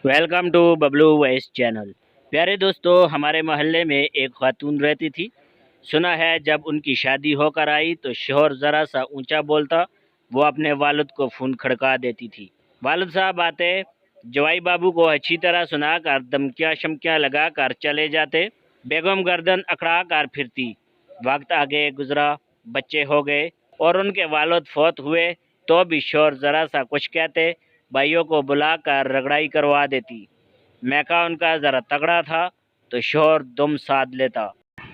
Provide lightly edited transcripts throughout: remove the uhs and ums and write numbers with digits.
Welcome to Bablu voice channel. प्यारे दोस्तों, हमारे मोहल्ले में एक खातून रहती थी। सुना है जब उनकी शादी होकर आई तो शोहर ज़रा सा ऊंचा बोलता, वो अपने वालिद को फ़ोन खड़का देती थी। वालिद साहब आते, जवाई बाबू को अच्छी तरह सुनाकर धमकियाँ शमकियाँ लगा कर चले जाते। बेगम गर्दन अकड़ा कर फिरती। वक्त आगे गुजरा, बच्चे हो गए और उनके वालिद फौत हुए तो भी शोहर ज़रा सा कुछ कहते, भाइयों को बुलाकर रगड़ाई करवा देती। मैका उनका ज़रा तगड़ा था तो शोहर दुम साध लेता।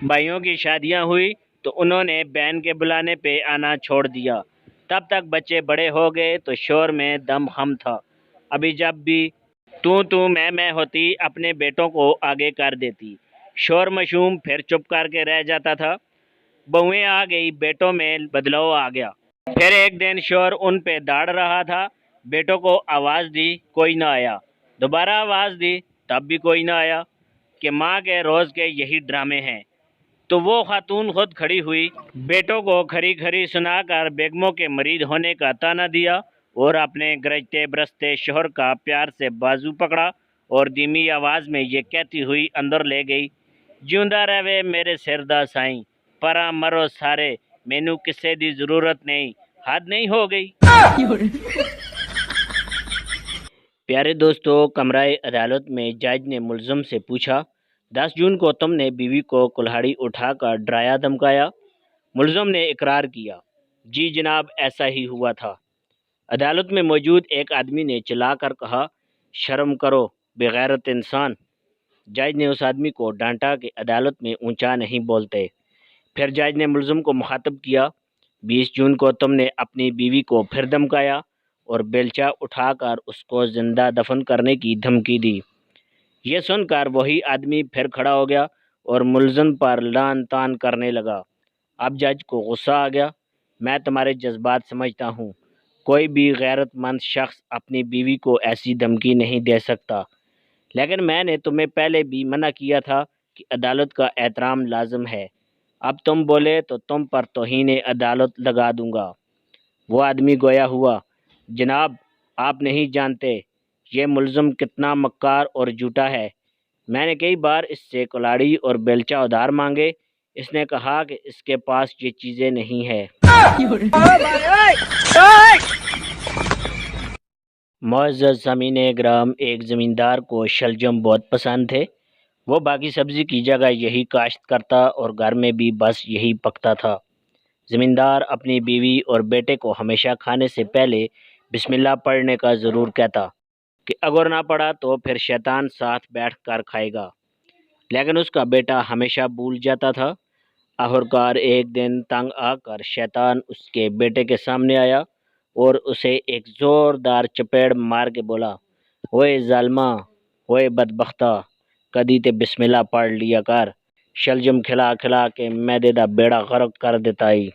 भाइयों की शादियां हुई तो उन्होंने बहन के बुलाने पे आना छोड़ दिया। तब तक बच्चे बड़े हो गए तो शोहर में दम हम था। अभी जब भी तू मैं होती, अपने बेटों को आगे कर देती। शोहर मशूम फिर चुप करके रह जाता था। बहुएं आ गई, बेटों में बदलाव आ गया। फिर एक दिन शोहर उन पे दाड़ रहा था। बेटों को आवाज़ दी, कोई ना आया। दोबारा आवाज़ दी, तब भी कोई ना आया। कि माँ के रोज़ के यही ड्रामे हैं। तो वो खातून खुद खड़ी हुई, बेटों को खरी खरी सुनाकर बेगमों के मरीद होने का ताना दिया और अपने गरजते बरसते शोहर का प्यार से बाजू पकड़ा और धीमी आवाज़ में ये कहती हुई अंदर ले गई, जिंदा रहे मेरे सिरदा साईं, परा मरो सारे, मैनू किसे दी जरूरत नहीं, हद नहीं हो गई। प्यारे दोस्तों, कमराए अदालत में जज ने मुलज़म से पूछा, 10 जून को तुमने बीवी को कुल्हाड़ी उठाकर डराया धमकाया? मुलज़म ने इकरार किया, जी जनाब, ऐसा ही हुआ था। अदालत में मौजूद एक आदमी ने चिल्लाकर कहा, शर्म करो बेगैरत इंसान। जज ने उस आदमी को डांटा कि अदालत में ऊंचा नहीं बोलते। फिर जज ने मुलज़म को मुखातब किया, 20 जून को तुमने अपनी बीवी को फिर धमकाया और बेलचा उठाकर उसको जिंदा दफन करने की धमकी दी। ये सुनकर वही आदमी फिर खड़ा हो गया और मुलज़म पर लान तान करने लगा। अब जज को गुस्सा आ गया, मैं तुम्हारे जज्बात समझता हूँ। कोई भी गैरतमंद शख्स अपनी बीवी को ऐसी धमकी नहीं दे सकता, लेकिन मैंने तुम्हें पहले भी मना किया था कि अदालत का एहतराम लाजम है। अब तुम बोले तो तुम पर तौहीन अदालत लगा दूंगा। वो आदमी गोया हुआ, जनाब, आप नहीं जानते ये मुलज़म कितना मक्कार और झूठा है। मैंने कई बार इससे कुल्हाड़ी और बेलचा उधार मांगे, इसने कहा कि इसके पास ये चीज़ें नहीं है। मुअज़्ज़ज़ सामीन ग्राम, एक ज़मींदार को शलजम बहुत पसंद थे। वो बाकी सब्ज़ी की जगह यही काश्त करता और घर में भी बस यही पकता था। ज़मींदार अपनी बीवी और बेटे को हमेशा खाने से पहले बिस्मिल्लाह पढ़ने का ज़रूर कहता कि अगर ना पढ़ा तो फिर शैतान साथ बैठ कर खाएगा, लेकिन उसका बेटा हमेशा भूल जाता था। आखिरकार एक दिन तंग आकर शैतान उसके बेटे के सामने आया और उसे एक ज़ोरदार चपेड़ मार के बोला, ओए जालमा, ओए बदबख्ता, कदी ते बिस्मिल्लाह पढ़ लिया कर, शलजम खिला खिला के मैदे दा बेड़ा गर्क कर देता ही।